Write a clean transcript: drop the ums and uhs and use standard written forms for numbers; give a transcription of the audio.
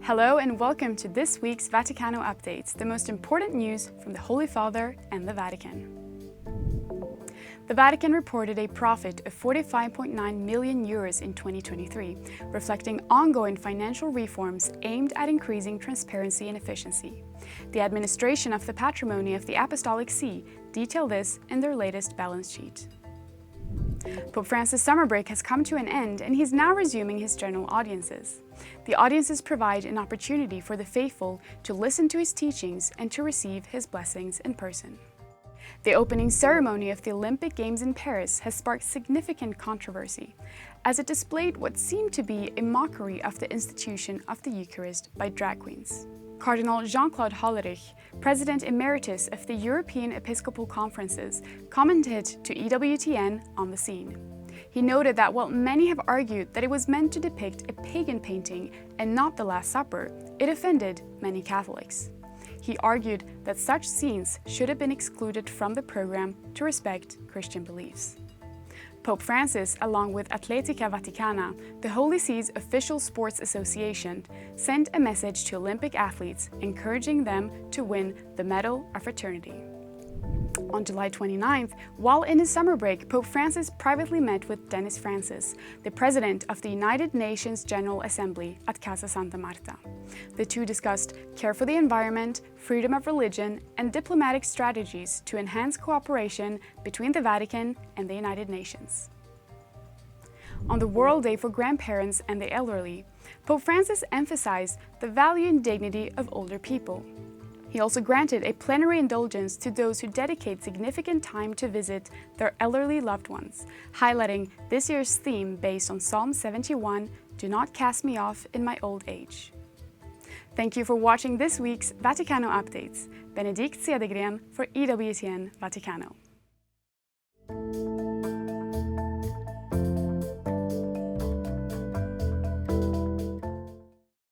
Hello and welcome to this week's Vaticano Updates, the most important news from the Holy Father and the Vatican. The Vatican reported a profit of 45.9 million euros in 2023, reflecting ongoing financial reforms aimed at increasing transparency and efficiency. The administration of the patrimony of the Apostolic See detailed this in their latest balance sheet. Pope Francis' summer break has come to an end and he's now resuming his general audiences. The audiences provide an opportunity for the faithful to listen to his teachings and to receive his blessings in person. The opening ceremony of the Olympic Games in Paris has sparked significant controversy, as it displayed what seemed to be a mockery of the institution of the Eucharist by drag queens. Cardinal Jean-Claude Hollerich, President Emeritus of the European Episcopal Conferences, commented to EWTN on the scene. He noted that while many have argued that it was meant to depict a pagan painting and not the Last Supper, it offended many Catholics. He argued that such scenes should have been excluded from the program to respect Christian beliefs. Pope Francis, along with Atletica Vaticana, the Holy See's official sports association, sent a message to Olympic athletes encouraging them to win the Medal of Fraternity. On July 29th, while in his summer break, Pope Francis privately met with Dennis Francis, the president of the United Nations General Assembly at Casa Santa Marta. The two discussed care for the environment, freedom of religion, and diplomatic strategies to enhance cooperation between the Vatican and the United Nations. On the World Day for Grandparents and the Elderly, Pope Francis emphasized the value and dignity of older people. He also granted a plenary indulgence to those who dedicate significant time to visit their elderly loved ones, highlighting this year's theme based on Psalm 71, "Do not cast me off in my old age." Thank you for watching this week's Vaticano Updates. Benedikt Cedergren for EWTN Vaticano.